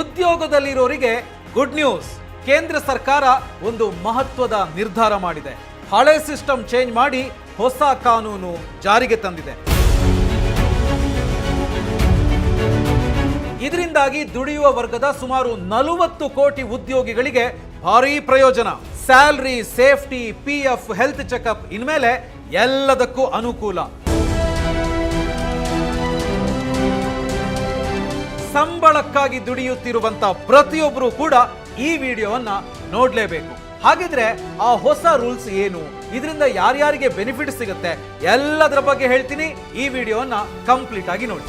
ಉದ್ಯೋಗದಲ್ಲಿರೋರಿಗೆ good news. ಕೇಂದ್ರ ಸರ್ಕಾರ ಒಂದು ಮಹತ್ವದ ನಿರ್ಧಾರ ಮಾಡಿದೆ. ಹಳೆ ಸಿಸ್ಟಮ್ ಚೇಂಜ್ ಮಾಡಿ ಹೊಸ ಕಾನೂನು ಜಾರಿಗೆ ತಂದಿದೆ. ಇದರಿಂದಾಗಿ ದುಡಿಯುವ ವರ್ಗದ ಸುಮಾರು 40 ಕೋಟಿ ಉದ್ಯೋಗಿಗಳಿಗೆ ಭಾರೀ ಪ್ರಯೋಜನ. Salary, safety, PF, health checkup, ಇನ್ಮೇಲೆ ಎಲ್ಲದಕ್ಕೂ ಅನುಕೂಲ. ಸಂಬಳಕ್ಕಾಗಿ ದುಡಿಯುತ್ತಿರುವಂತ ಪ್ರತಿಯೊಬ್ಬರು ಕೂಡ ಈ ವಿಡಿಯೋವನ್ನ ನೋಡ್ಲೇಬೇಕು. ಹಾಗಿದ್ರೆ ಆ ಹೊಸ ರೂಲ್ಸ್ ಏನು, ಇದರಿಂದ ಯಾರ್ಯಾರಿಗೆ ಬೆನಿಫಿಟ್ ಸಿಗುತ್ತೆ, ಎಲ್ಲದರ ಬಗ್ಗೆ ಹೇಳ್ತೀನಿ. ಈ ವಿಡಿಯೋವನ್ನ ಕಂಪ್ಲೀಟ್ ಆಗಿ ನೋಡಿ.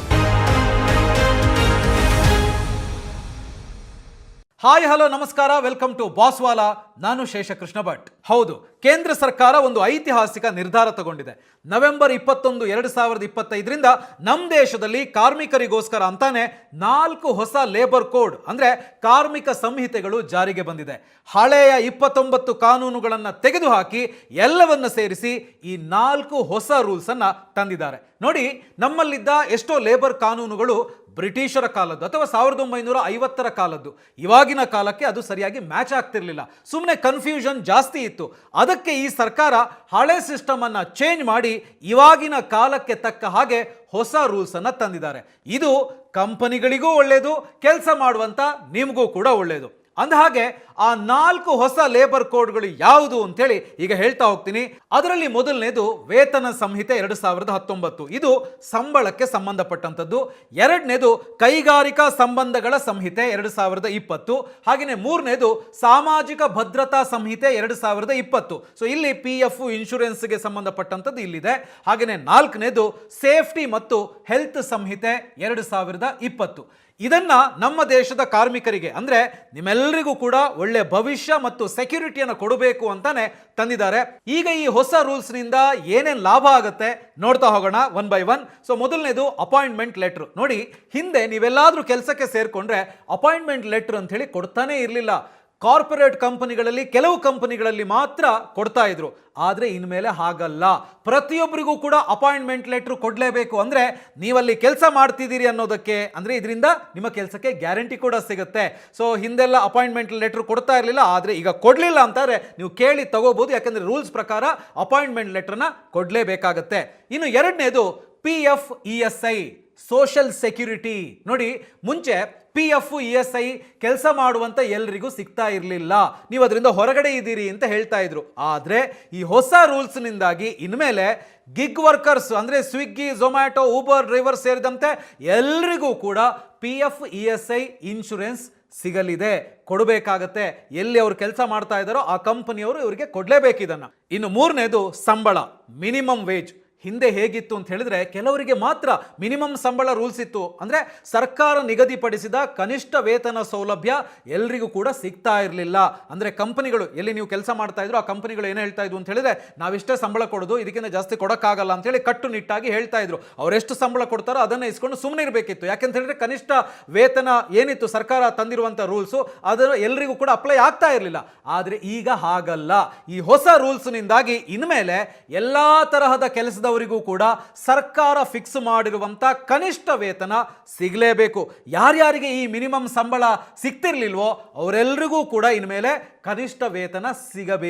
ಹಾಯ್, ಹಲೋ, ನಮಸ್ಕಾರ, ವೆಲ್ಕಮ್ ಟು ಬಾಸ್ವಾಲಾ. ನಾನು ಶೇಷಕೃಷ್ಣ ಭಟ್. ಹೌದು, ಕೇಂದ್ರ ಸರ್ಕಾರ ಒಂದು ಐತಿಹಾಸಿಕ ನಿರ್ಧಾರ ತಗೊಂಡಿದೆ. ನವೆಂಬರ್ 21, 2025ರಿಂದ ನಮ್ಮ ದೇಶದಲ್ಲಿ ಕಾರ್ಮಿಕರಿಗೋಸ್ಕರ ಅಂತಾನೆ 4 ಹೊಸ ಲೇಬರ್ ಕೋಡ್ ಅಂದ್ರೆ ಕಾರ್ಮಿಕ ಸಂಹಿತೆಗಳು ಜಾರಿಗೆ ಬಂದಿದೆ. ಹಳೆಯ 29 ಕಾನೂನುಗಳನ್ನು ತೆಗೆದುಹಾಕಿ ಎಲ್ಲವನ್ನ ಸೇರಿಸಿ ಈ 4 ಹೊಸ ರೂಲ್ಸ್ ಅನ್ನ ತಂದಿದ್ದಾರೆ. ನೋಡಿ, ನಮ್ಮಲ್ಲಿದ್ದ ಎಷ್ಟೋ ಲೇಬರ್ ಕಾನೂನುಗಳು ಬ್ರಿಟಿಷರ ಕಾಲದ್ದು ಅಥವಾ 1950ರ ಕಾಲದ್ದು. ಇವಾಗಿನ ಕಾಲಕ್ಕೆ ಅದು ಸರಿಯಾಗಿ ಮ್ಯಾಚ್ ಆಗ್ತಿರ್ಲಿಲ್ಲ, ಸುಮ್ಮನೆ ಕನ್ಫ್ಯೂಷನ್ ಜಾಸ್ತಿ ಇತ್ತು. ಅದಕ್ಕೆ ಈ ಸರ್ಕಾರ ಹಳೆ ಸಿಸ್ಟಮ್ ಅನ್ನ ಚೇಂಜ್ ಮಾಡಿ ಇವಾಗಿನ ಕಾಲಕ್ಕೆ ತಕ್ಕ ಹಾಗೆ ಹೊಸ ರೂಲ್ಸ್ ಅನ್ನ ತಂದಿದ್ದಾರೆ. ಇದು ಕಂಪನಿಗಳಿಗೂ ಒಳ್ಳೆಯದು, ಕೆಲಸ ಮಾಡುವಂತ ನಿಮಗೂ ಕೂಡ ಒಳ್ಳೆಯದು. ಅಂದಹಾಗೆ ಆ 4 ಹೊಸ ಲೇಬರ್ ಕೋಡ್ಗಳು ಯಾವುದು ಅಂತೇಳಿ ಈಗ ಹೇಳ್ತಾ ಹೋಗ್ತೀನಿ. ಅದರಲ್ಲಿ ಮೊದಲನೇದು ವೇತನ ಸಂಹಿತೆ 2019, ಇದು ಸಂಬಳಕ್ಕೆ ಸಂಬಂಧಪಟ್ಟಂಥದ್ದು. ಎರಡನೇದು ಕೈಗಾರಿಕಾ ಸಂಬಂಧಗಳ ಸಂಹಿತೆ 2020. ಹಾಗೆಯೇ ಮೂರನೇದು ಸಾಮಾಜಿಕ ಭದ್ರತಾ ಸಂಹಿತೆ 2020. ಸೊ ಇಲ್ಲಿ PF ಇನ್ಶೂರೆನ್ಸ್ಗೆ ಸಂಬಂಧಪಟ್ಟಂಥದ್ದು ಇಲ್ಲಿದೆ. ಹಾಗೆಯೇ ನಾಲ್ಕನೇದು ಸೇಫ್ಟಿ ಮತ್ತು ಹೆಲ್ತ್ ಸಂಹಿತೆ 2020. ಇದನ್ನ ನಮ್ಮ ದೇಶದ ಕಾರ್ಮಿಕರಿಗೆ ಅಂದ್ರೆ ನಿಮ್ಮೆಲ್ಲರಿಗೂ ಕೂಡ ಒಳ್ಳೆ ಭವಿಷ್ಯ ಮತ್ತು ಸೆಕ್ಯೂರಿಟಿಯನ್ನು ಕೊಡಬೇಕು ಅಂತಾನೆ ತಂದಿದ್ದಾರೆ. ಈಗ ಈ ಹೊಸ ರೂಲ್ಸ್ ನಿಂದ ಏನೇನ್ ಲಾಭ ಆಗುತ್ತೆ ನೋಡ್ತಾ ಹೋಗೋಣ ಒನ್ ಬೈ ಒನ್. ಸೊ ಮೊದಲನೇದು ಅಪಾಯಿಂಟ್ಮೆಂಟ್ ಲೆಟರ್. ನೋಡಿ, ಹಿಂದೆ ನೀವೆಲ್ಲಾದ್ರೂ ಕೆಲಸಕ್ಕೆ ಸೇರ್ಕೊಂಡ್ರೆ ಅಪಾಯಿಂಟ್ಮೆಂಟ್ ಲೆಟರ್ ಅಂತ ಹೇಳಿ ಕೊಡ್ತಾನೆ ಇರಲಿಲ್ಲ. ಕಾರ್ಪೊರೇಟ್ ಕಂಪನಿಗಳಲ್ಲಿ, ಕೆಲವು ಕಂಪನಿಗಳಲ್ಲಿ ಮಾತ್ರ ಕೊಡ್ತಾ ಇದ್ರು. ಆದರೆ ಇನ್ಮೇಲೆ ಹಾಗಲ್ಲ, ಪ್ರತಿಯೊಬ್ಬರಿಗೂ ಕೂಡ ಅಪಾಯಿಂಟ್ಮೆಂಟ್ ಲೆಟರ್ ಕೊಡಲೇಬೇಕು. ಅಂದ್ರೆ ನೀವಲ್ಲಿ ಕೆಲಸ ಮಾಡ್ತಿದ್ದೀರಿ ಅನ್ನೋದಕ್ಕೆ, ಅಂದ್ರೆ ಇದರಿಂದ ನಿಮ್ಮ ಕೆಲಸಕ್ಕೆ ಗ್ಯಾರಂಟಿ ಕೂಡ ಸಿಗುತ್ತೆ. ಸೊ ಹಿಂದೆಲ್ಲ ಅಪಾಯಿಂಟ್ಮೆಂಟ್ ಲೆಟರ್ ಕೊಡ್ತಾ ಇರಲಿಲ್ಲ, ಆದರೆ ಈಗ ಕೊಡಲಿಲ್ಲ ಅಂತಾರೆ ನೀವು ಕೇಳಿ ತಗೋಬಹುದು. ಯಾಕಂದ್ರೆ ರೂಲ್ಸ್ ಪ್ರಕಾರ ಅಪಾಯಿಂಟ್ಮೆಂಟ್ ಲೆಟರ್ನ ಕೊಡಲೇಬೇಕಾಗತ್ತೆ. ಇನ್ನು ಎರಡನೇದು PF ESI ಸೋಷಿಯಲ್ ಸೆಕ್ಯೂರಿಟಿ. ನೋಡಿ, ಮುಂಚೆ PF ESI ಕೆಲಸ ಮಾಡುವಂತ ಎಲ್ರಿಗೂ ಸಿಗ್ತಾ ಇರಲಿಲ್ಲ, ನೀವು ಅದರಿಂದ ಹೊರಗಡೆ ಇದ್ದೀರಿ ಅಂತ ಹೇಳ್ತಾ ಇದ್ರು. ಆದ್ರೆ ಈ ಹೊಸ ರೂಲ್ಸ್ ನಿಂದಾಗಿ ಇನ್ಮೇಲೆ ಗಿಗ್ ವರ್ಕರ್ಸ್ ಅಂದ್ರೆ ಸ್ವಿಗ್ಗಿ, ಝೊಮ್ಯಾಟೊ, ಊಬರ್ ಡ್ರೈವರ್ ಸೇರಿದಂತೆ ಎಲ್ರಿಗೂ ಕೂಡ PF ESI ಇನ್ಶೂರೆನ್ಸ್ ಸಿಗಲಿದೆ, ಕೊಡಬೇಕಾಗತ್ತೆ. ಎಲ್ಲಿ ಅವರು ಕೆಲಸ ಮಾಡ್ತಾ ಇದ್ದಾರೋ ಆ ಕಂಪನಿಯವರು ಇವರಿಗೆ ಕೊಡಲೇಬೇಕು ಇದನ್ನ. ಇನ್ನು ಮೂರನೇದು ಸಂಬಳ, ಮಿನಿಮಮ್ ವೇಜ್. ಹಿಂದೆ ಹೇಗಿತ್ತು ಅಂತ ಹೇಳಿದ್ರೆ ಕೆಲವರಿಗೆ ಮಾತ್ರ ಮಿನಿಮಮ್ ಸಂಬಳ ರೂಲ್ಸ್ ಇತ್ತು. ಅಂದ್ರೆ ಸರ್ಕಾರ ನಿಗದಿಪಡಿಸಿದ ಕನಿಷ್ಠ ವೇತನ ಸೌಲಭ್ಯ ಎಲ್ರಿಗೂ ಕೂಡ ಸಿಗ್ತಾ ಇರಲಿಲ್ಲ. ಅಂದ್ರೆ ಕಂಪನಿಗಳು ಎಲ್ಲಿ ನೀವು ಕೆಲಸ ಮಾಡ್ತಾ ಇದ್ರು ಆ ಕಂಪನಿಗಳು ಏನು ಹೇಳ್ತಾ ಇದ್ವು ಅಂತ ಹೇಳಿದ್ರೆ ನಾವಿಷ್ಟೇ ಸಂಬಳ ಕೊಡೋದು, ಇದಕ್ಕಿಂತ ಜಾಸ್ತಿ ಕೊಡಕ್ಕಾಗಲ್ಲ ಅಂತ ಹೇಳಿ ಕಟ್ಟುನಿಟ್ಟಾಗಿ ಹೇಳ್ತಾ ಇದ್ರು. ಅವರೆಷ್ಟು ಸಂಬಳ ಕೊಡ್ತಾರೋ ಅದನ್ನ ಇಸ್ಕೊಂಡು ಸುಮ್ಮನೆ ಇರಬೇಕಿತ್ತು. ಯಾಕೆಂತ ಹೇಳಿದ್ರೆ ಕನಿಷ್ಠ ವೇತನ ಏನಿತ್ತು ಸರ್ಕಾರ ತಂದಿರುವಂತ ರೂಲ್ಸು ಅದನ್ನು ಎಲ್ರಿಗೂ ಕೂಡ ಅಪ್ಲೈ ಆಗ್ತಾ ಇರಲಿಲ್ಲ. ಆದ್ರೆ ಈಗ ಹಾಗಲ್ಲ. ಈ ಹೊಸ ರೂಲ್ಸ್ ನಿಂದಾಗಿ ಇನ್ಮೇಲೆ ಎಲ್ಲಾ ತರಹದ ಕೆಲಸದ ವರಿಗೂ ಕೂಡ ಸರ್ಕಾರ ಫಿಕ್ಸ್ ಮಾಡಿರುವಂತ ಕನಿಷ್ಠ ವೇತನ ಸಿಗಲೇಬೇಕು. ಯಾರ್ಯಾರಿಗೆ ಈ ಮಿನಿಮಮ್ ಸಂಬಳ ಸಿಗ್ತಿರ್ಲಿಲ್ವೋ ಅವರೆಲ್ಲರಿಗೂ ಕೂಡ ಇನ್ಮೇಲೆ ಕನಿಷ್ಠ ವೇತನ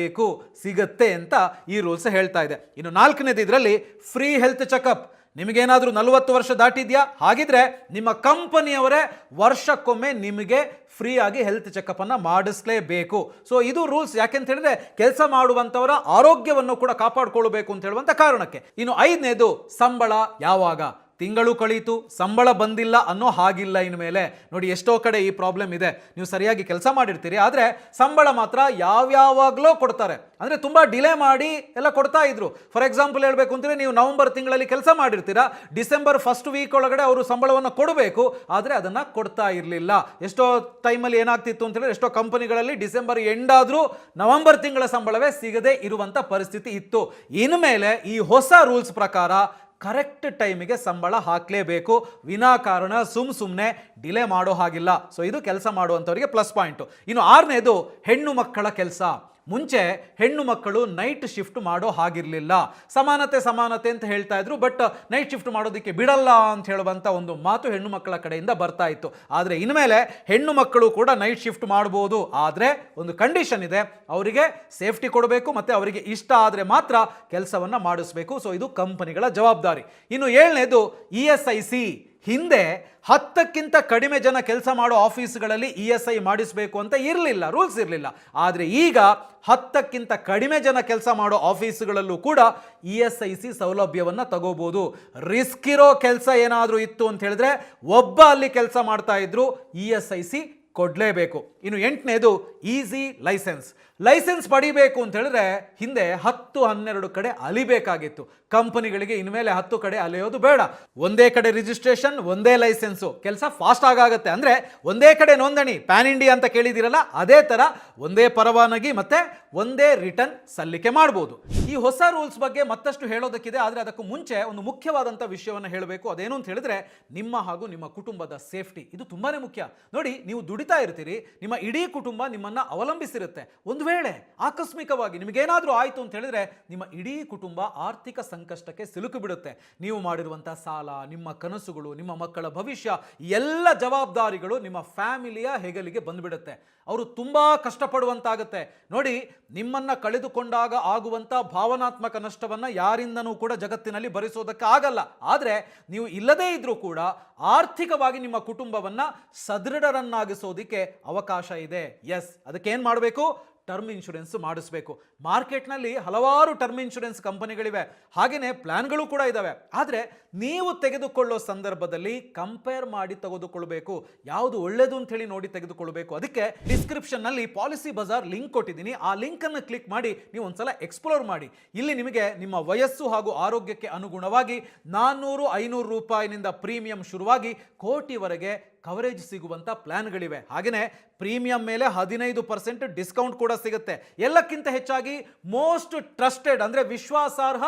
ಸಿಗತ್ತೆ ಅಂತ ಈ ರೂಲ್ಸ್ ಹೇಳ್ತಾ ಇದೆ. ಇನ್ನು ನಾಲ್ಕನೇದು ಇದರಲ್ಲಿ ಫ್ರೀ ಹೆಲ್ತ್ ಚೆಕಪ್. ನಿಮಗೇನಾದ್ರೂ 40 ವರ್ಷ ದಾಟಿದ್ಯಾ, ಹಾಗಿದ್ರೆ ನಿಮ್ಮ ಕಂಪನಿಯವರೇ ವರ್ಷಕ್ಕೊಮ್ಮೆ ನಿಮಗೆ ಫ್ರೀ ಆಗಿ ಹೆಲ್ತ್ ಚೆಕಪ್ ಅನ್ನ ಮಾಡಿಸ್ಲೇಬೇಕು. ಸೊ ಇದು ರೂಲ್ಸ್. ಯಾಕೆಂತ ಹೇಳಿದ್ರೆ ಕೆಲಸ ಮಾಡುವಂತವರ ಆರೋಗ್ಯವನ್ನು ಕೂಡ ಕಾಪಾಡಿಕೊಳ್ಳಬೇಕು ಅಂತ ಹೇಳುವಂತ ಕಾರಣಕ್ಕೆ. ಇನ್ನು ಐದನೇದು ಸಂಬಳ ಯಾವಾಗ, ತಿಂಗಳು ಕಳೀತು ಸಂಬಳ ಬಂದಿಲ್ಲ ಅನ್ನೋ ಹಾಗಿಲ್ಲ ಇನ್ಮೇಲೆ. ನೋಡಿ, ಎಷ್ಟೋ ಕಡೆ ಈ ಪ್ರಾಬ್ಲಮ್ ಇದೆ. ನೀವು ಸರಿಯಾಗಿ ಕೆಲಸ ಮಾಡಿರ್ತೀರಿ, ಆದರೆ ಸಂಬಳ ಮಾತ್ರ ಯಾವ್ಯಾವಾಗಲೂ ಕೊಡ್ತಾರೆ. ಅಂದರೆ ತುಂಬ ಡಿಲೇ ಮಾಡಿ ಎಲ್ಲ ಕೊಡ್ತಾ ಇದ್ರು. ಫಾರ್ ಎಕ್ಸಾಂಪಲ್ ಹೇಳಬೇಕು ಅಂತಂದರೆ ನೀವು ನವೆಂಬರ್ ತಿಂಗಳಲ್ಲಿ ಕೆಲಸ ಮಾಡಿರ್ತೀರಾ, ಡಿಸೆಂಬರ್ ಫಸ್ಟ್ ವೀಕ್ ಒಳಗಡೆ ಅವರು ಸಂಬಳವನ್ನು ಕೊಡಬೇಕು, ಆದರೆ ಅದನ್ನು ಕೊಡ್ತಾ ಇರಲಿಲ್ಲ. ಎಷ್ಟೋ ಟೈಮಲ್ಲಿ ಏನಾಗ್ತಿತ್ತು ಅಂತ ಹೇಳಿದ್ರೆ ಎಷ್ಟೋ ಕಂಪನಿಗಳಲ್ಲಿ ಡಿಸೆಂಬರ್ ಎಂಡ್ ಆದರೂ ನವೆಂಬರ್ ತಿಂಗಳ ಸಂಬಳವೇ ಸಿಗದೆ ಇರುವಂಥ ಪರಿಸ್ಥಿತಿ ಇತ್ತು. ಇನ್ಮೇಲೆ ಈ ಹೊಸ ರೂಲ್ಸ್ ಪ್ರಕಾರ ಕರೆಕ್ಟ್ ಟೈಮಿಗೆ ಸಂಬಳ ಹಾಕಲೇಬೇಕು, ವಿನಾಕಾರಣ ಸುಮ್ಮನೆ ಡಿಲೇ ಮಾಡೋ ಹಾಗಿಲ್ಲ. ಸೊ ಇದು ಕೆಲಸ ಮಾಡುವಂಥವರಿಗೆ ಪ್ಲಸ್ ಪಾಯಿಂಟು. ಇನ್ನು ಆರನೇದು ಹೆಣ್ಣು ಮಕ್ಕಳ ಕೆಲಸ. ಮುಂಚೆ ಹೆಣ್ಣು ಮಕ್ಕಳು ನೈಟ್ ಶಿಫ್ಟ್ ಮಾಡೋ ಹಾಗಿರಲಿಲ್ಲ. ಸಮಾನತೆ ಅಂತ ಹೇಳ್ತಾ ಇದ್ರು, ಬಟ್ ನೈಟ್ ಶಿಫ್ಟ್ ಮಾಡೋದಕ್ಕೆ ಬಿಡಲ್ಲ ಅಂತ ಹೇಳುವಂಥ ಒಂದು ಮಾತು ಹೆಣ್ಣು ಮಕ್ಕಳ ಕಡೆಯಿಂದ ಬರ್ತಾ ಇತ್ತು. ಆದರೆ ಇನ್ಮೇಲೆ ಹೆಣ್ಣು ಮಕ್ಕಳು ಕೂಡ ನೈಟ್ ಶಿಫ್ಟ್ ಮಾಡ್ಬೋದು, ಆದರೆ ಒಂದು ಕಂಡೀಷನ್ ಇದೆ, ಅವರಿಗೆ ಸೇಫ್ಟಿ ಕೊಡಬೇಕು ಮತ್ತು ಅವರಿಗೆ ಇಷ್ಟ ಆದರೆ ಮಾತ್ರ ಕೆಲಸವನ್ನು ಮಾಡಿಸ್ಬೇಕು. ಸೊ ಇದು ಕಂಪನಿಗಳ ಜವಾಬ್ದಾರಿ. ಇನ್ನು 7ನೇದು ESIC. ಹಿಂದೆ 10ಕ್ಕಿಂತ ಕಡಿಮೆ ಜನ ಕೆಲಸ ಮಾಡೋ ಆಫೀಸ್ಗಳಲ್ಲಿ ESI ಮಾಡಿಸಬೇಕು ಅಂತ ಇರಲಿಲ್ಲ, ರೂಲ್ಸ್ ಇರಲಿಲ್ಲ. ಆದರೆ ಈಗ 10ಕ್ಕಿಂತ ಕಡಿಮೆ ಜನ ಕೆಲಸ ಮಾಡೋ ಆಫೀಸ್ಗಳಲ್ಲೂ ಕೂಡ ESIC ಸೌಲಭ್ಯವನ್ನು ತಗೋಬಹುದು. ರಿಸ್ಕ್ ಇರೋ ಕೆಲಸ ಏನಾದರೂ ಇತ್ತು ಅಂತ ಹೇಳಿದ್ರೆ ಒಬ್ಬ ಅಲ್ಲಿ ಕೆಲಸ ಮಾಡ್ತಾ ಇದ್ರು, ESIC ಕೊಡಲೇಬೇಕು. ಇನ್ನು 8ನೇದು ಈಸಿ ಲೈಸೆನ್ಸ್ ಪಡಿಬೇಕು ಅಂತ ಹೇಳಿದ್ರೆ ಹಿಂದೆ 10-12 ಕಡೆ ಅಲಿಬೇಕಾಗಿತ್ತು. ಕಂಪನಿಗಳಿಗೆ ಇನ್ಮೇಲೆ 10 ಕಡೆ ಅಲೆಯೋದು ಬೇಡ. ಒಂದೇ ಕಡೆ ರಿಜಿಸ್ಟ್ರೇಷನ್, ಒಂದೇ ಲೈಸೆನ್ಸು, ಕೆಲಸ ಫಾಸ್ಟ್ ಆಗುತ್ತೆ. ಅಂದರೆ ಒಂದೇ ಕಡೆ ನೋಂದಣಿ, ಪ್ಯಾನ್ ಇಂಡಿಯಾ ಅಂತ ಕೇಳಿದಿರಲ್ಲ, ಅದೇ ಥರ ಒಂದೇ ಪರವಾನಗಿ ಮತ್ತೆ ಒಂದೇ ರಿಟರ್ನ್ ಸಲ್ಲಿಕೆ ಮಾಡ್ಬೋದು. ಈ ಹೊಸ ರೂಲ್ಸ್ ಬಗ್ಗೆ ಮತ್ತಷ್ಟು ಹೇಳೋದಕ್ಕಿದೆ, ಆದರೆ ಅದಕ್ಕೂ ಮುಂಚೆ ಒಂದು ಮುಖ್ಯವಾದಂಥ ವಿಷಯವನ್ನು ಹೇಳಬೇಕು. ಅದೇನು ಅಂತ ಹೇಳಿದ್ರೆ ನಿಮ್ಮ ಹಾಗೂ ನಿಮ್ಮ ಕುಟುಂಬದ ಸೇಫ್ಟಿ. ಇದು ತುಂಬಾನೇ ಮುಖ್ಯ. ನೋಡಿ, ನೀವು ದುಡಿತಾ ಇರ್ತೀರಿ, ನಿಮ್ಮ ಇಡೀ ಕುಟುಂಬ ನಿಮ್ಮನ್ನ ಅವಲಂಬಿಸಿರುತ್ತೆ. ಒಂದು ವೇಳೆ ಆಕಸ್ಮಿಕವಾಗಿ ನಿಮಗೇನಾದರೂ ಆಯಿತು ಅಂತ ಹೇಳಿದ್ರೆ ನಿಮ್ಮ ಇಡೀ ಕುಟುಂಬ ಆರ್ಥಿಕ ಸಂಕಷ್ಟಕ್ಕೆ ಸಿಲುಕು ಬಿಡುತ್ತೆ. ನೀವು ಮಾಡಿರುವಂತಹ ಸಾಲ, ನಿಮ್ಮ ಕನಸುಗಳು, ನಿಮ್ಮ ಮಕ್ಕಳ ಭವಿಷ್ಯ, ಎಲ್ಲ ಜವಾಬ್ದಾರಿಗಳು ನಿಮ್ಮ ಫ್ಯಾಮಿಲಿಯ ಹೆಗಲಿಗೆ ಬಂದ್ಬಿಡುತ್ತೆ. ಅವರು ತುಂಬಾ ಕಷ್ಟಪಡುವಂತಾಗುತ್ತೆ. ನೋಡಿ, ನಿಮ್ಮನ್ನ ಕಳೆದುಕೊಂಡಾಗ ಆಗುವಂತ ಭಾವನಾತ್ಮಕ ನಷ್ಟವನ್ನ ಯಾರಿಂದನೂ ಕೂಡ ಜಗತ್ತಿನಲ್ಲಿ ಭರಿಸೋದಕ್ಕೆ ಆಗಲ್ಲ. ಆದರೆ ನೀವು ಇಲ್ಲದೇ ಇದ್ರೂ ಕೂಡ ಆರ್ಥಿಕವಾಗಿ ನಿಮ್ಮ ಕುಟುಂಬವನ್ನ ಸದೃಢರನ್ನಾಗಿಸೋದಿಕ್ಕೆ ಅವಕಾಶ ಇದೆ. ಎಸ್, ಅದಕ್ಕೆ ಏನ್ ಮಾಡಬೇಕು? ಟರ್ಮ್ ಇನ್ಶೂರೆನ್ಸ್ ಮಾಡಿಸ್ಬೇಕು. ಮಾರ್ಕೆಟ್ನಲ್ಲಿ ಹಲವಾರು ಟರ್ಮ್ ಇನ್ಶೂರೆನ್ಸ್ ಕಂಪನಿಗಳಿವೆ, ಹಾಗೆಯೇ ಪ್ಲಾನ್ಗಳು ಕೂಡ ಇದ್ದಾವೆ. ಆದರೆ ನೀವು ತೆಗೆದುಕೊಳ್ಳೋ ಸಂದರ್ಭದಲ್ಲಿ ಕಂಪೇರ್ ಮಾಡಿ ತೆಗೆದುಕೊಳ್ಬೇಕು, ಯಾವುದು ಒಳ್ಳೆಯದು ಅಂತ ಹೇಳಿ ನೋಡಿ ತೆಗೆದುಕೊಳ್ಬೇಕು. ಅದಕ್ಕೆ ಡಿಸ್ಕ್ರಿಪ್ಷನ್ನಲ್ಲಿ ಪಾಲಿಸಿ ಬಜಾರ್ ಲಿಂಕ್ ಕೊಟ್ಟಿದ್ದೀನಿ, ಆ ಲಿಂಕನ್ನು ಕ್ಲಿಕ್ ಮಾಡಿ ನೀವು ಒಂದ್ಸಲ ಎಕ್ಸ್ಪ್ಲೋರ್ ಮಾಡಿ. ಇಲ್ಲಿ ನಿಮಗೆ ನಿಮ್ಮ ವಯಸ್ಸು ಹಾಗೂ ಆರೋಗ್ಯಕ್ಕೆ ಅನುಗುಣವಾಗಿ 400-500 ರೂಪಾಯಿನಿಂದ ಪ್ರೀಮಿಯಂ ಶುರುವಾಗಿ ಕೋಟಿವರೆಗೆ ಕವರೇಜ್ ಸಿಗುವಂಥ ಪ್ಲಾನ್ಗಳಿವೆ. ಹಾಗೆಯೇ ಪ್ರೀಮಿಯಂ ಮೇಲೆ 15% ಡಿಸ್ಕೌಂಟ್ ಕೂಡ ಸಿಗುತ್ತೆ. ಎಲ್ಲಕ್ಕಿಂತ ಹೆಚ್ಚಾಗಿ ಮೋಸ್ಟ್ ಟ್ರಸ್ಟೆಡ್ ಅಂದರೆ ವಿಶ್ವಾಸಾರ್ಹ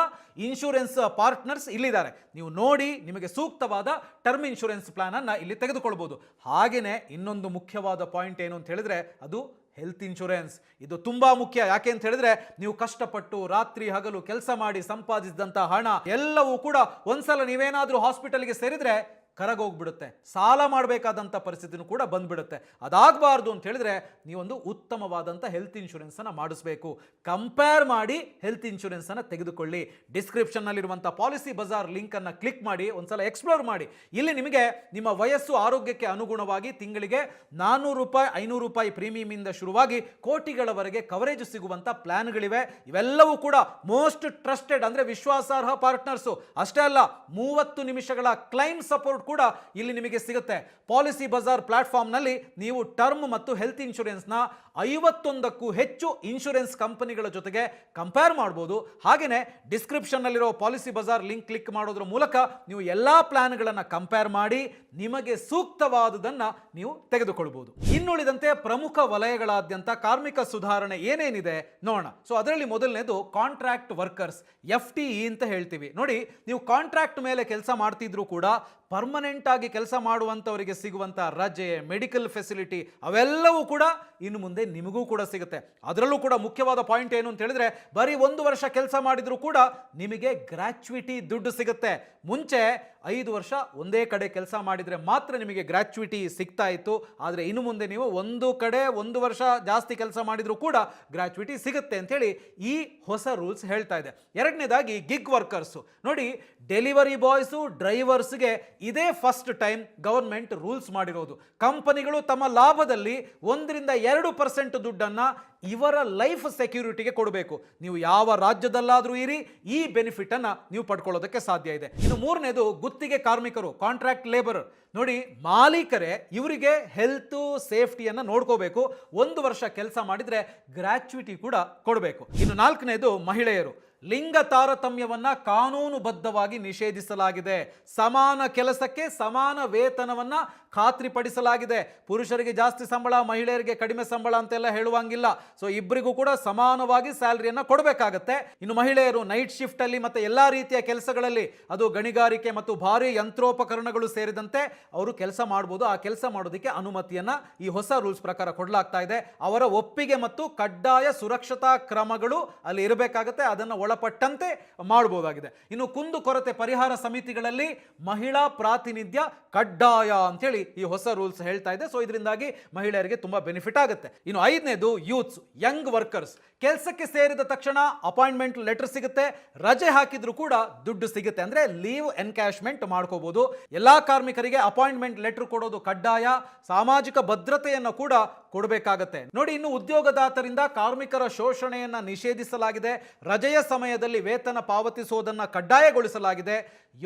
ಇನ್ಶೂರೆನ್ಸ್ ಪಾರ್ಟ್ನರ್ಸ್ ಇಲ್ಲಿದ್ದಾರೆ. ನೀವು ನೋಡಿ ನಿಮಗೆ ಸೂಕ್ತವಾದ ಟರ್ಮ್ ಇನ್ಶೂರೆನ್ಸ್ ಪ್ಲಾನ್ ಅನ್ನು ಇಲ್ಲಿ ತೆಗೆದುಕೊಳ್ಬಹುದು. ಹಾಗೆಯೇ ಇನ್ನೊಂದು ಮುಖ್ಯವಾದ ಪಾಯಿಂಟ್ ಏನು ಅಂತ ಹೇಳಿದ್ರೆ ಅದು ಹೆಲ್ತ್ ಇನ್ಶೂರೆನ್ಸ್. ಇದು ತುಂಬಾ ಮುಖ್ಯ. ಯಾಕೆ ಅಂತ ಹೇಳಿದ್ರೆ ನೀವು ಕಷ್ಟಪಟ್ಟು ರಾತ್ರಿ ಹಗಲು ಕೆಲಸ ಮಾಡಿ ಸಂಪಾದಿಸಿದಂಥ ಹಣ ಎಲ್ಲವೂ ಕೂಡ ಒಂದ್ಸಲ ನೀವೇನಾದರೂ ಹಾಸ್ಪಿಟಲ್ಗೆ ಸೇರಿದ್ರೆ ಕರಗೋಗ್ಬಿಡುತ್ತೆ, ಸಾಲ ಮಾಡಬೇಕಾದಂಥ ಪರಿಸ್ಥಿತಿನೂ ಕೂಡ ಬಂದ್ಬಿಡುತ್ತೆ. ಅದಾಗಬಾರ್ದು ಅಂತ ಹೇಳಿದ್ರೆ ನೀವೊಂದು ಉತ್ತಮವಾದಂಥ ಹೆಲ್ತ್ ಇನ್ಶೂರೆನ್ಸ್ ಅನ್ನು ಮಾಡಿಸ್ಬೇಕು. ಕಂಪೇರ್ ಮಾಡಿ ಹೆಲ್ತ್ ಇನ್ಶೂರೆನ್ಸ್ ಅನ್ನು ತೆಗೆದುಕೊಳ್ಳಿ. ಡಿಸ್ಕ್ರಿಪ್ಷನ್ನಲ್ಲಿರುವಂಥ ಪಾಲಿಸಿ ಬಜಾರ್ ಲಿಂಕ್ ಅನ್ನು ಕ್ಲಿಕ್ ಮಾಡಿ ಒಂದ್ಸಲ ಎಕ್ಸ್ಪ್ಲೋರ್ ಮಾಡಿ. ಇಲ್ಲಿ ನಿಮಗೆ ನಿಮ್ಮ ವಯಸ್ಸು ಆರೋಗ್ಯಕ್ಕೆ ಅನುಗುಣವಾಗಿ ತಿಂಗಳಿಗೆ 400 ರೂಪಾಯಿ 500 ರೂಪಾಯಿ ಪ್ರೀಮಿಯಂ ಇಂದ ಶುರುವಾಗಿ ಕೋಟಿಗಳವರೆಗೆ ಕವರೇಜ್ ಸಿಗುವಂಥ ಪ್ಲಾನ್ಗಳಿವೆ. ಇವೆಲ್ಲವೂ ಕೂಡ ಮೋಸ್ಟ್ ಟ್ರಸ್ಟೆಡ್ ಅಂದರೆ ವಿಶ್ವಾಸಾರ್ಹ ಪಾರ್ಟ್ನರ್ಸು. ಅಷ್ಟೇ ಅಲ್ಲ, 30 ನಿಮಿಷಗಳ ಕ್ಲೈಮ್ ಸಪೋರ್ಟ್ ಕೂಡ ಇಲ್ಲಿ ನಿಮಗೆ ಸಿಗುತ್ತೆ. ಪಾಲಿಸಿ ಬಜಾರ್ ಪ್ಲಾಟ್ಫಾರ್ಮ್ ನಲ್ಲಿ ನೀವು ಟರ್ಮ್ ಮತ್ತು ಹೆಲ್ತ್ ಇನ್ಶೂರೆನ್ಸ್ ನ 51ಕ್ಕೂ ಹೆಚ್ಚು ಇನ್ಶೂರೆನ್ಸ್ ಕಂಪನಿಗಳ ಜೊತೆಗೆ ಕಂಪೇರ್ ಮಾಡಬಹುದು. ಹಾಗೆಯೇ ಡಿಸ್ಕ್ರಿಪ್ಷನ್ ನಲ್ಲಿರೋ ಪಾಲಿಸಿ ಬಜಾರ್ ಲಿಂಕ್ ಕ್ಲಿಕ್ ಮಾಡೋದ್ರ ಮೂಲಕ ನೀವು ಎಲ್ಲಾ ಪ್ಲಾನ್ಗಳನ್ನು ಕಂಪೇರ್ ಮಾಡಿ ನಿಮಗೆ ಸೂಕ್ತವಾದುದನ್ನ ನೀವು ತೆಗೆದುಕೊಳ್ಳಬಹುದು. ಇನ್ನುಳಿದಂತೆ ಪ್ರಮುಖ ವಲಯಗಳಾದ್ಯಂತ ಕಾರ್ಮಿಕ ಸುಧಾರಣೆ ಏನೇನಿದೆ ನೋಡೋಣ. ಸೊ ಅದರಲ್ಲಿ ಮೊದಲನೇದು ಕಾಂಟ್ರಾಕ್ಟ್ ವರ್ಕರ್ಸ್, FTE ಅಂತ ಹೇಳ್ತೀವಿ. ನೋಡಿ, ನೀವು ಕಾಂಟ್ರಾಕ್ಟ್ ಮೇಲೆ ಕೆಲಸ ಮಾಡ್ತಿದ್ರು ಕೂಡ ಪರ್ಮನೆಂಟ್ ಆಗಿ ಕೆಲಸ ಮಾಡುವಂಥವರಿಗೆ ಸಿಗುವಂಥ ರಜೆ, ಮೆಡಿಕಲ್ ಫೆಸಿಲಿಟಿ ಅವೆಲ್ಲವೂ ಕೂಡ ಇನ್ನು ಮುಂದೆ ನಿಮಗೂ ಕೂಡ ಸಿಗುತ್ತೆ. ಅದರಲ್ಲೂ ಕೂಡ ಮುಖ್ಯವಾದ ಪಾಯಿಂಟ್ ಏನು ಅಂತ ಹೇಳಿದ್ರೆ ಬರೀ 1 ವರ್ಷ ಕೆಲಸ ಮಾಡಿದ್ರು ಕೂಡ ನಿಮಗೆ ಗ್ರಾಚ್ಯುಯಿಟಿ ದುಡ್ಡು ಸಿಗುತ್ತೆ. ಮುಂಚೆ 5 ವರ್ಷ ಒಂದೇ ಕಡೆ ಕೆಲಸ ಮಾಡಿದರೆ ಮಾತ್ರ ನಿಮಗೆ ಗ್ರಾಚ್ಯುಯಿಟಿ ಸಿಗ್ತಾ ಇತ್ತು. ಆದರೆ ಇನ್ನು ಮುಂದೆ ನೀವು ಒಂದು ಕಡೆ 1 ವರ್ಷ ಜಾಸ್ತಿ ಕೆಲಸ ಮಾಡಿದರೂ ಕೂಡ ಗ್ರಾಚ್ಯುಯಿಟಿ ಸಿಗುತ್ತೆ ಅಂತೇಳಿ ಈ ಹೊಸ ರೂಲ್ಸ್ ಹೇಳ್ತಾ ಇದೆ. ಎರಡನೇದಾಗಿ ಗಿಗ್ ವರ್ಕರ್ಸು. ನೋಡಿ, ಡೆಲಿವರಿ ಬಾಯ್ಸು, ಡ್ರೈವರ್ಸ್ಗೆ ಇದೇ ಫಸ್ಟ್ ಟೈಮ್ ಗವರ್ಮೆಂಟ್ ರೂಲ್ಸ್ ಮಾಡಿರೋದು. ಕಂಪನಿಗಳು ತಮ್ಮ ಲಾಭದಲ್ಲಿ 1-2% ದುಡ್ಡನ್ನು ಇವರ ಲೈಫ್ ಸೆಕ್ಯೂರಿಟಿಗೆ ಕೊಡಬೇಕು. ನೀವು ಯಾವ ರಾಜ್ಯದಲ್ಲಾದರೂ ಇರಿ, ಈ ಬೆನಿಫಿಟ್ ಅನ್ನ ನೀವು ಪಡ್ಕೊಳ್ಳೋದಕ್ಕೆ ಸಾಧ್ಯ ಇದೆ. ಇನ್ನು ಮೂರನೇದು ಗುತ್ತಿಗೆ ಕಾರ್ಮಿಕರು, ಕಾಂಟ್ರಾಕ್ಟ್ ಲೇಬರ್. ನೋಡಿ, ಮಾಲೀಕರೇ ಇವರಿಗೆ ಹೆಲ್ತ್ ಸೇಫ್ಟಿಯನ್ನ ನೋಡ್ಕೋಬೇಕು. 1 ವರ್ಷ ಕೆಲಸ ಮಾಡಿದ್ರೆ ಗ್ರಾಚ್ಯುಯಿಟಿ ಕೂಡ ಕೊಡಬೇಕು. ಇನ್ನು 4ನೇದು ಮಹಿಳೆಯರು. ಲಿಂಗ ತಾರತಮ್ಯವನ್ನ ಕಾನೂನುಬದ್ಧವಾಗಿ ನಿಷೇಧಿಸಲಾಗಿದೆ. ಸಮಾನ ಕೆಲಸಕ್ಕೆ ಸಮಾನ ವೇತನವನ್ನ ಖಾತ್ರಿಪಡಿಸಲಾಗಿದೆ. ಪುರುಷರಿಗೆ ಜಾಸ್ತಿ ಸಂಬಳ, ಮಹಿಳೆಯರಿಗೆ ಕಡಿಮೆ ಸಂಬಳ ಅಂತೆಲ್ಲ ಹೇಳುವಂಗಿಲ್ಲ. ಸೊ ಇಬ್ಬರಿಗೂ ಕೂಡ ಸಮಾನವಾಗಿ ಸ್ಯಾಲರಿಯನ್ನು ಕೊಡಬೇಕಾಗತ್ತೆ. ಇನ್ನು ಮಹಿಳೆಯರು ನೈಟ್ ಶಿಫ್ಟ್ ಅಲ್ಲಿ ಮತ್ತೆ ಎಲ್ಲಾ ರೀತಿಯ ಕೆಲಸಗಳಲ್ಲಿ, ಅದು ಗಣಿಗಾರಿಕೆ ಮತ್ತು ಭಾರಿ ಯಂತ್ರೋಪಕರಣಗಳು ಸೇರಿದಂತೆ ಅವರು ಕೆಲಸ ಮಾಡಬಹುದು. ಆ ಕೆಲಸ ಮಾಡೋದಕ್ಕೆ ಅನುಮತಿಯನ್ನ ಈ ಹೊಸ ರೂಲ್ಸ್ ಪ್ರಕಾರ ಕೊಡಲಾಗ್ತಾ ಇದೆ. ಅವರ ಒಪ್ಪಿಗೆ ಮತ್ತು ಕಡ್ಡಾಯ ಸುರಕ್ಷತಾ ಕ್ರಮಗಳು ಅಲ್ಲಿ ಇರಬೇಕಾಗುತ್ತೆ. ಅದನ್ನು ಒಳಪಟ್ಟಂತೆ ಮಾಡಬಹುದಾಗಿದೆ. ಇನ್ನು ಕುಂದುಕೊರತೆ ಪರಿಹಾರ ಸಮಿತಿಗಳಲ್ಲಿ ಮಹಿಳಾ ಪ್ರಾತಿನಿಧ್ಯ ಕಡ್ಡಾಯ ಅಂತೇಳಿ ಈ ಹೊಸ ರೂಲ್ಸ್ ಹೇಳ್ತಾ ಇದೆ. ಸೊ ಇದರಿಂದಾಗಿ ಮಹಿಳೆಯರಿಗೆ ತುಂಬಾ ಬೆನಿಫಿಟ್ ಆಗುತ್ತೆ. ಇನ್ನು 5ನೇದು ಯೂತ್ಸ್, ಯಂಗ್ ವರ್ಕರ್ಸ್. ಕೆಲಸಕ್ಕೆ ಸೇರಿದ ತಕ್ಷಣ ಅಪಾಯಿಂಟ್ಮೆಂಟ್ ಲೆಟರ್ ಸಿಗುತ್ತೆ. ರಜೆ ಹಾಕಿದ್ರು ಕೂಡ ದುಡ್ಡು ಸಿಗುತ್ತೆ, ಅಂದ್ರೆ ಲೀವ್ ಎನ್ಕ್ಯಾಶ್ಮೆಂಟ್ ಮಾಡ್ಕೋಬಹುದು. ಎಲ್ಲಾ ಕಾರ್ಮಿಕರಿಗೆ ಅಪಾಯಿಂಟ್ಮೆಂಟ್ ಲೆಟರ್ ಕೊಡೋದು ಕಡ್ಡಾಯ. ಸಾಮಾಜಿಕ ಭದ್ರತೆಯನ್ನು ಕೂಡ ಕೊಡಬೇಕಾಗತ್ತೆ. ನೋಡಿ, ಇನ್ನು ಉದ್ಯೋಗದಾತರಿಂದ ಕಾರ್ಮಿಕರ ಶೋಷಣೆಯನ್ನ ನಿಷೇಧಿಸಲಾಗಿದೆ. ರಜೆಯ ಸಮಯದಲ್ಲಿ ವೇತನ ಪಾವತಿಸುವುದನ್ನ ಕಡ್ಡಾಯಗೊಳಿಸಲಾಗಿದೆ.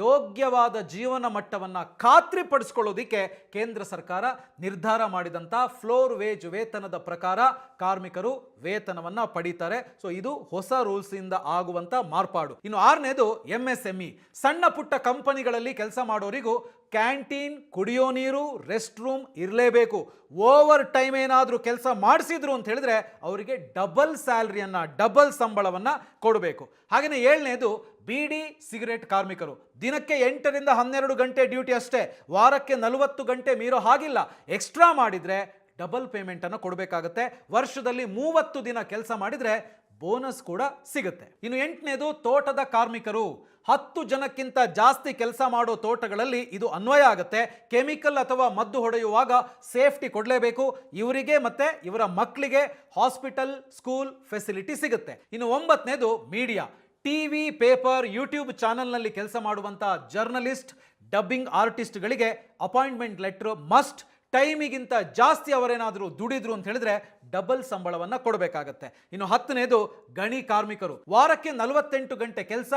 ಯೋಗ್ಯವಾದ ಜೀವನ ಮಟ್ಟವನ್ನ ಖಾತ್ರಿಪಡಿಸಿಕೊಳ್ಳೋದಿಕ್ಕೆ ಕೇಂದ್ರ ಸರ್ಕಾರ ನಿರ್ಧಾರ ಮಾಡಿದಂತ ಫ್ಲೋರ್ ವೇಜ್ ವೇತನದ ಪ್ರಕಾರ ಕಾರ್ಮಿಕರು ವೇತನವನ್ನ ಪಡೀತಾರೆ. ಸೊ ಇದು ಹೊಸ ರೂಲ್ಸ್ ಇಂದ ಆಗುವಂತ ಮಾರ್ಪಾಡು. ಇನ್ನು 6ನೇದು MSME, ಸಣ್ಣ ಪುಟ್ಟ ಕಂಪನಿಗಳಲ್ಲಿ ಕೆಲಸ ಮಾಡೋರಿಗೂ ಕ್ಯಾಂಟೀನ್, ಕುಡಿಯೋ ನೀರು, ರೆಸ್ಟ್ ರೂಮ್ ಇರಲೇಬೇಕು. ಓವರ್ ಟೈಮ್ ಏನಾದರೂ ಕೆಲಸ ಮಾಡಿಸಿದ್ರು ಅಂತ ಹೇಳಿದ್ರೆ ಅವರಿಗೆ ಡಬಲ್ ಸ್ಯಾಲರಿಯನ್ನ, ಡಬಲ್ ಸಂಬಳವನ್ನ ಕೊಡಬೇಕು. ಹಾಗೆಯೇ 7ನೇದು ಬೀಡಿ ಸಿಗರೆಟ್ ಕಾರ್ಮಿಕರು. ದಿನಕ್ಕೆ 8ರಿಂದ 12 ಗಂಟೆ ಡ್ಯೂಟಿ ಅಷ್ಟೇ, ವಾರಕ್ಕೆ 40 ಗಂಟೆ ಮೀರೋ ಹಾಗಿಲ್ಲ. ಎಕ್ಸ್ಟ್ರಾ ಮಾಡಿದ್ರೆ ಡಬಲ್ ಪೇಮೆಂಟ್ ಅನ್ನು ಕೊಡಬೇಕಾಗುತ್ತೆ. ವರ್ಷದಲ್ಲಿ 30 ದಿನ ಕೆಲಸ ಮಾಡಿದ್ರೆ ಬೋನಸ್ ಕೂಡ ಸಿಗುತ್ತೆ. ಇನ್ನು 8ನೇದು ತೋಟದ ಕಾರ್ಮಿಕರು. 10 ಜನಕ್ಕಿಂತ ಜಾಸ್ತಿ ಕೆಲಸ ಮಾಡೋ ತೋಟಗಳಲ್ಲಿ ಇದು ಅನ್ವಯ ಆಗುತ್ತೆ. ಕೆಮಿಕಲ್ ಅಥವಾ ಮದ್ದು ಹೊಡೆಯುವಾಗ ಸೇಫ್ಟಿ ಕೊಡಲೇಬೇಕು. ಇವರಿಗೆ ಮತ್ತೆ ಇವರ ಮಕ್ಕಳಿಗೆ ಹಾಸ್ಪಿಟಲ್, ಸ್ಕೂಲ್ ಫೆಸಿಲಿಟಿ ಸಿಗುತ್ತೆ. ಇನ್ನು 9ನೇದು ಮೀಡಿಯಾ. ಟಿವಿ, ಪೇಪರ್, ಯೂಟ್ಯೂಬ್ ಚಾನೆಲ್ನಲ್ಲಿ ಕೆಲಸ ಮಾಡುವಂಥ ಜರ್ನಲಿಸ್ಟ್, ಡಬ್ಬಿಂಗ್ ಆರ್ಟಿಸ್ಟ್ಗಳಿಗೆ ಅಪಾಯಿಂಟ್ಮೆಂಟ್ ಲೆಟರ್ ಮಸ್ಟ್. ಟೈಮಿಗಿಂತ ಜಾಸ್ತಿ ಅವರೇನಾದರೂ ದುಡಿದ್ರು ಅಂತ ಹೇಳಿದ್ರೆ ಡಬಲ್ ಸಂಬಳವನ್ನ ಕೊಡಬೇಕಾಗತ್ತೆ. ಇನ್ನು 10ನೇದು ಗಣಿ ಕಾರ್ಮಿಕರು. ವಾರಕ್ಕೆ 48 ಗಂಟೆ ಕೆಲಸ,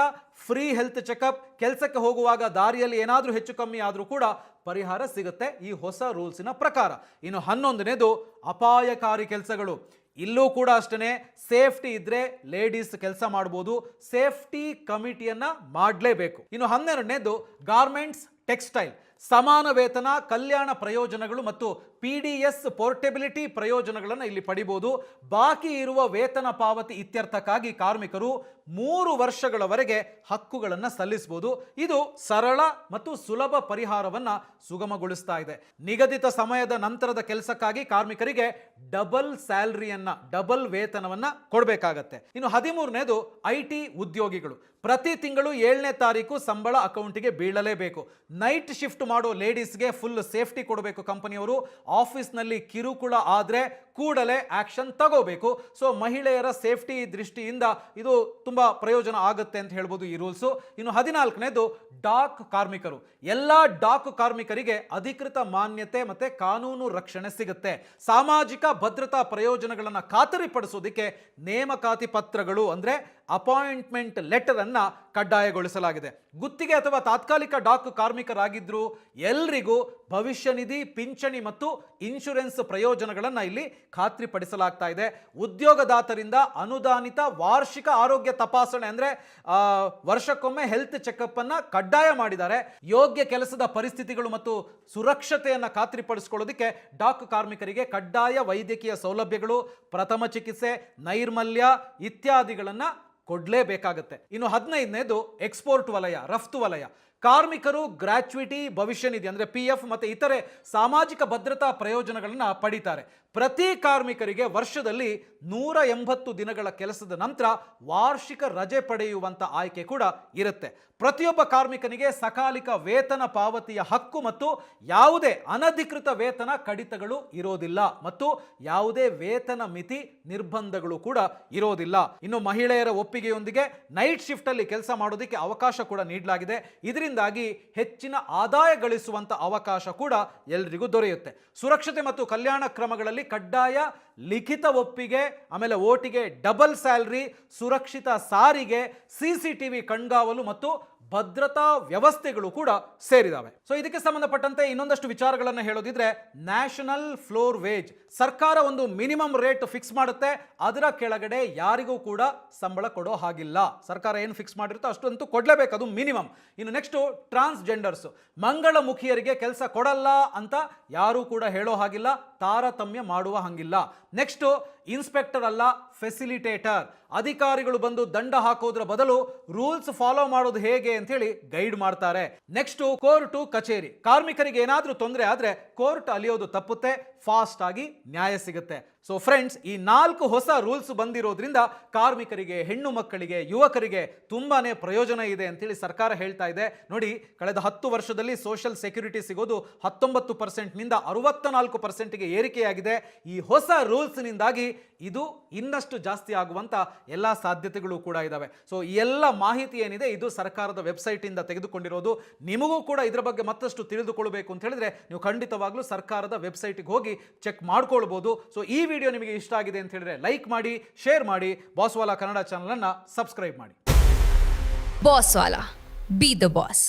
ಫ್ರೀ ಹೆಲ್ತ್ ಚೆಕಪ್. ಕೆಲಸಕ್ಕೆ ಹೋಗುವಾಗ ದಾರಿಯಲ್ಲಿ ಏನಾದರೂ ಹೆಚ್ಚು ಕಮ್ಮಿ ಆದರೂ ಕೂಡ ಪರಿಹಾರ ಸಿಗುತ್ತೆ ಈ ಹೊಸ ರೂಲ್ಸಿನ ಪ್ರಕಾರ. ಇನ್ನು 11ನೇದು ಅಪಾಯಕಾರಿ ಕೆಲಸಗಳು. ಇಲ್ಲೂ ಕೂಡ ಅಷ್ಟೇ, ಸೇಫ್ಟಿ ಇದ್ರೆ ಲೇಡೀಸ್ ಕೆಲಸ ಮಾಡಬಹುದು. ಸೇಫ್ಟಿ ಕಮಿಟಿಯನ್ನ ಮಾಡಲೇಬೇಕು. ಇನ್ನು 12ನೇದು ಗಾರ್ಮೆಂಟ್ಸ್, ಟೆಕ್ಸ್ಟೈಲ್. ಸಮಾನ ವೇತನ, ಕಲ್ಯಾಣ ಪ್ರಯೋಜನಗಳು ಮತ್ತು PDS ಪೋರ್ಟೆಬಿಲಿಟಿ ಪ್ರಯೋಜನಗಳನ್ನು ಇಲ್ಲಿ ಪಡಿಬಹುದು. ಬಾಕಿ ಇರುವ ವೇತನ ಪಾವತಿ ಇತ್ಯರ್ಥಕ್ಕಾಗಿ ಕಾರ್ಮಿಕರು 3 ವರ್ಷಗಳವರೆಗೆ ಹಕ್ಕುಗಳನ್ನು ಸಲ್ಲಿಸಬಹುದು. ಇದು ಸರಳ ಮತ್ತು ಸುಲಭ ಪರಿಹಾರವನ್ನು ಸುಗಮಗೊಳಿಸ್ತಾ ಇದೆ. ನಿಗದಿತ ಸಮಯದ ನಂತರದ ಕೆಲಸಕ್ಕಾಗಿ ಕಾರ್ಮಿಕರಿಗೆ ಡಬಲ್ ಸ್ಯಾಲರಿಯನ್ನ, ಡಬಲ್ ವೇತನವನ್ನ ಕೊಡಬೇಕಾಗತ್ತೆ. ಇನ್ನು 13ನೇದು IT ಉದ್ಯೋಗಿಗಳು. ಪ್ರತಿ ತಿಂಗಳು 7ನೇ ತಾರೀಕು ಸಂಬಳ ಅಕೌಂಟಿಗೆ ಬೀಳಲೇಬೇಕು. ನೈಟ್ ಶಿಫ್ಟ್ ಮಾಡೋ ಲೇಡೀಸ್ಗೆ ಫುಲ್ ಸೇಫ್ಟಿ ಕೊಡಬೇಕು ಕಂಪನಿಯವರು. ಆಫೀಸ್ನಲ್ಲಿ ಕಿರುಕುಳ ಆದರೆ ಕೂಡಲೇ ಆಕ್ಷನ್ ತಗೋಬೇಕು. ಸೊ ಮಹಿಳೆಯರ ಸೇಫ್ಟಿ ದೃಷ್ಟಿಯಿಂದ ಇದು ತುಂಬಾ ಪ್ರಯೋಜನ ಆಗುತ್ತೆ ಅಂತ ಹೇಳ್ಬೋದು ಈ ರೂಲ್ಸು. ಇನ್ನು 14ನೇದು ಡಾಕ್ ಕಾರ್ಮಿಕರು. ಎಲ್ಲ ಡಾಕ್ ಕಾರ್ಮಿಕರಿಗೆ ಅಧಿಕೃತ ಮಾನ್ಯತೆ ಮತ್ತೆ ಕಾನೂನು ರಕ್ಷಣೆ ಸಿಗುತ್ತೆ. ಸಾಮಾಜಿಕ ಭದ್ರತಾ ಪ್ರಯೋಜನಗಳನ್ನು ಖಾತರಿಪಡಿಸೋದಕ್ಕೆ ನೇಮಕಾತಿ ಪತ್ರಗಳು ಅಂದ್ರೆ ಅಪಾಯಿಂಟ್ಮೆಂಟ್ ಲೆಟರ್ ಅನ್ನ ಕಡ್ಡಾಯಗೊಳಿಸಲಾಗಿದೆ. ಗುತ್ತಿಗೆ ಅಥವಾ ತಾತ್ಕಾಲಿಕ ಡಾಕ್ ಕಾರ್ಮಿಕರಾಗಿದ್ರು ಎಲ್ರಿಗೂ ಭವಿಷ್ಯ ನಿಧಿ, ಪಿಂಚಣಿ ಮತ್ತು ಇನ್ಶೂರೆನ್ಸ್ ಪ್ರಯೋಜನಗಳನ್ನು ಇಲ್ಲಿ ಖಾತ್ರಿಪಡಿಸಲಾಗ್ತಾ ಇದೆ. ಉದ್ಯೋಗದಾತರಿಂದ ಅನುದಾನಿತ ವಾರ್ಷಿಕ ಆರೋಗ್ಯ ತಪಾಸಣೆ ಅಂದ್ರೆ ವರ್ಷಕ್ಕೊಮ್ಮೆ ಹೆಲ್ತ್ ಚೆಕಪ್ ಅನ್ನ ಕಡ್ಡಾಯ ಮಾಡಿದ್ದಾರೆ. ಯೋಗ್ಯ ಕೆಲಸದ ಪರಿಸ್ಥಿತಿಗಳು ಮತ್ತು ಸುರಕ್ಷತೆಯನ್ನು ಖಾತ್ರಿಪಡಿಸಿಕೊಳ್ಳೋದಕ್ಕೆ ಡಾಕ್ ಕಾರ್ಮಿಕರಿಗೆ ಕಡ್ಡಾಯ ವೈದ್ಯಕೀಯ ಸೌಲಭ್ಯಗಳು, ಪ್ರಥಮ ಚಿಕಿತ್ಸೆ, ನೈರ್ಮಲ್ಯ ಇತ್ಯಾದಿಗಳನ್ನ ಕೊಡಲೇಬೇಕಾಗತ್ತೆ. ಇನ್ನು 15ನೇದು ಎಕ್ಸ್ಪೋರ್ಟ್ ವಲಯ, ರಫ್ತು ವಲಯ. ಕಾರ್ಮಿಕರು ಗ್ರಾಚ್ಯುಯಿಟಿ, ಭವಿಷ್ಯ ನಿಧಿ ಅಂದ್ರೆ PF ಮತ್ತೆ ಇತರೆ ಸಾಮಾಜಿಕ ಭದ್ರತಾ ಪ್ರಯೋಜನಗಳನ್ನು ಪಡೀತಾರೆ. ಪ್ರತಿ ಕಾರ್ಮಿಕರಿಗೆ ವರ್ಷದಲ್ಲಿ 180 ದಿನಗಳ ಕೆಲಸದ ನಂತರ ವಾರ್ಷಿಕ ರಜೆ ಪಡೆಯುವಂತ ಆಯ್ಕೆ ಕೂಡ ಇರುತ್ತೆ. ಪ್ರತಿಯೊಬ್ಬ ಕಾರ್ಮಿಕನಿಗೆ ಸಕಾಲಿಕ ವೇತನ ಪಾವತಿಯ ಹಕ್ಕು ಮತ್ತು ಯಾವುದೇ ಅನಧಿಕೃತ ವೇತನ ಕಡಿತಗಳು ಇರೋದಿಲ್ಲ ಮತ್ತು ಯಾವುದೇ ವೇತನ ಮಿತಿ ನಿರ್ಬಂಧಗಳು ಕೂಡ ಇರೋದಿಲ್ಲ. ಇನ್ನು ಮಹಿಳೆಯರ ಒಪ್ಪಿಗೆಯೊಂದಿಗೆ ನೈಟ್ ಶಿಫ್ಟ್ ಅಲ್ಲಿ ಕೆಲಸ ಮಾಡೋದಕ್ಕೆ ಅವಕಾಶ ಕೂಡ ನೀಡಲಾಗಿದೆ. ಇದರಿಂದಾಗಿ ಹೆಚ್ಚಿನ ಆದಾಯ ಗಳಿಸುವಂತ ಅವಕಾಶ ಕೂಡ ಎಲ್ಲರಿಗೂ ದೊರೆಯುತ್ತೆ. ಸುರಕ್ಷತೆ ಮತ್ತು ಕಲ್ಯಾಣ ಕ್ರಮಗಳಲ್ಲಿ ಕಡ್ಡಾಯ ಲಿಖಿತ ಒಪ್ಪಿಗೆ, ಆಮೇಲೆ ಓಟಿಗೆ ಡಬಲ್ ಸ್ಯಾಲರಿ, ಸುರಕ್ಷಿತ ಸಾರಿಗೆ, CCTV ಕಣ್ಗಾವಲು ಮತ್ತು ಭದ್ರತಾ ವ್ಯವಸ್ಥೆಗಳು ಕೂಡ ಸೇರಿದಾವೆ. ಸೊ ಇದಕ್ಕೆ ಸಂಬಂಧಪಟ್ಟಂತೆ ಇನ್ನೊಂದಷ್ಟು ವಿಚಾರಗಳನ್ನು ಹೇಳೋದಿದ್ರೆ, ನ್ಯಾಷನಲ್ ಫ್ಲೋರ್ ವೇಜ್, ಸರ್ಕಾರ ಒಂದು ಮಿನಿಮಮ್ ರೇಟ್ ಫಿಕ್ಸ್ ಮಾಡುತ್ತೆ, ಅದರ ಕೆಳಗಡೆ ಯಾರಿಗೂ ಕೂಡ ಸಂಬಳ ಕೊಡೋ ಹಾಗಿಲ್ಲ. ಸರ್ಕಾರ ಏನು ಫಿಕ್ಸ್ ಮಾಡಿರುತ್ತೋ ಅಷ್ಟಂತೂ ಕೊಡಲೇಬೇಕು, ಅದು ಮಿನಿಮಮ್. ಇನ್ನು ನೆಕ್ಸ್ಟು ಟ್ರಾನ್ಸ್ಜೆಂಡರ್ಸ್, ಮಂಗಳಮುಖಿಯರಿಗೆ ಕೆಲಸ ಕೊಡಲ್ಲ ಅಂತ ಯಾರೂ ಕೂಡ ಹೇಳೋ ಹಾಗಿಲ್ಲ, ತಾರತಮ್ಯ ಮಾಡುವ ಹಂಗಿಲ್ಲ. ನೆಕ್ಸ್ಟು ಇನ್ಸ್ಪೆಕ್ಟರ್ ಅಲ್ಲ, ಫೆಸಿಲಿಟೇಟರ್, ಅಧಿಕಾರಿಗಳು ಬಂದು ದಂಡ ಹಾಕೋದ್ರ ಬದಲು ರೂಲ್ಸ್ ಫಾಲೋ ಮಾಡೋದು ಹೇಗೆ ಅಂತ ಹೇಳಿ ಗೈಡ್ ಮಾಡ್ತಾರೆ. ನೆಕ್ಸ್ಟ್ ಕೋರ್ಟು ಕಚೇರಿ, ಕಾರ್ಮಿಕರಿಗೆ ಏನಾದ್ರೂ ತೊಂದರೆ ಆದ್ರೆ ಕೋರ್ಟ್ ಅಲಿಯೋದು ತಪ್ಪುತ್ತೆ, ಫಾಸ್ಟ್ ಆಗಿ ನ್ಯಾಯ ಸಿಗುತ್ತೆ. ಸೊ ಫ್ರೆಂಡ್ಸ್, ಈ 4 ಹೊಸ ರೂಲ್ಸ್ ಬಂದಿರೋದ್ರಿಂದ ಕಾರ್ಮಿಕರಿಗೆ, ಹೆಣ್ಣು ಮಕ್ಕಳಿಗೆ, ಯುವಕರಿಗೆ ತುಂಬಾನೇ ಪ್ರಯೋಜನ ಇದೆ ಅಂತೇಳಿ ಸರ್ಕಾರ ಹೇಳ್ತಾ ಇದೆ. ನೋಡಿ, ಕಳೆದ 10 ವರ್ಷದಲ್ಲಿ ಸೋಷಿಯಲ್ ಸೆಕ್ಯೂರಿಟಿ ಸಿಗೋದು 19% ನಿಂದ 64%ಗೆ ಏರಿಕೆಯಾಗಿದೆ. ಈ ಹೊಸ ರೂಲ್ಸ್ ನಿಂದಾಗಿ ಇದು ಇನ್ನಷ್ಟು ಜಾಸ್ತಿ ಆಗುವಂತ ಎಲ್ಲ ಸಾಧ್ಯತೆಗಳು ಕೂಡ ಇದಾವೆ. ಸೊ ಈ ಎಲ್ಲ ಮಾಹಿತಿ ಏನಿದೆ ಇದು ಸರ್ಕಾರದ ವೆಬ್ಸೈಟ್ ಇಂದ ತೆಗೆದುಕೊಂಡಿರೋದು. ನಿಮಗೂ ಕೂಡ ಇದರ ಬಗ್ಗೆ ಮತ್ತಷ್ಟು ತಿಳಿದುಕೊಳ್ಳಬೇಕು ಅಂತ ಹೇಳಿದ್ರೆ ನೀವು ಖಂಡಿತವಾಗ್ಲೂ ಸರ್ಕಾರದ ವೆಬ್ಸೈಟ್ಗೆ ಹೋಗಿ ಚೆಕ್ ಮಾಡ್ಕೊಳ್ಬಹುದು. ಸೊ ಈ ವಿಡಿಯೋ ನಿಮಗೆ ಇಷ್ಟ ಆಗಿದೆ ಅಂತ ಹೇಳಿದ್ರೆ ಲೈಕ್ ಮಾಡಿ, ಶೇರ್ ಮಾಡಿ, ಬಾಸ್ವಾಲಾ ಕನ್ನಡ ಚಾನಲ್ ಅನ್ನ ಸಬ್ಸ್ಕ್ರೈಬ್ ಮಾಡಿ. ಬಾಸ್ವಾಲಾ, ಬಿ ದ ಬಾಸ್.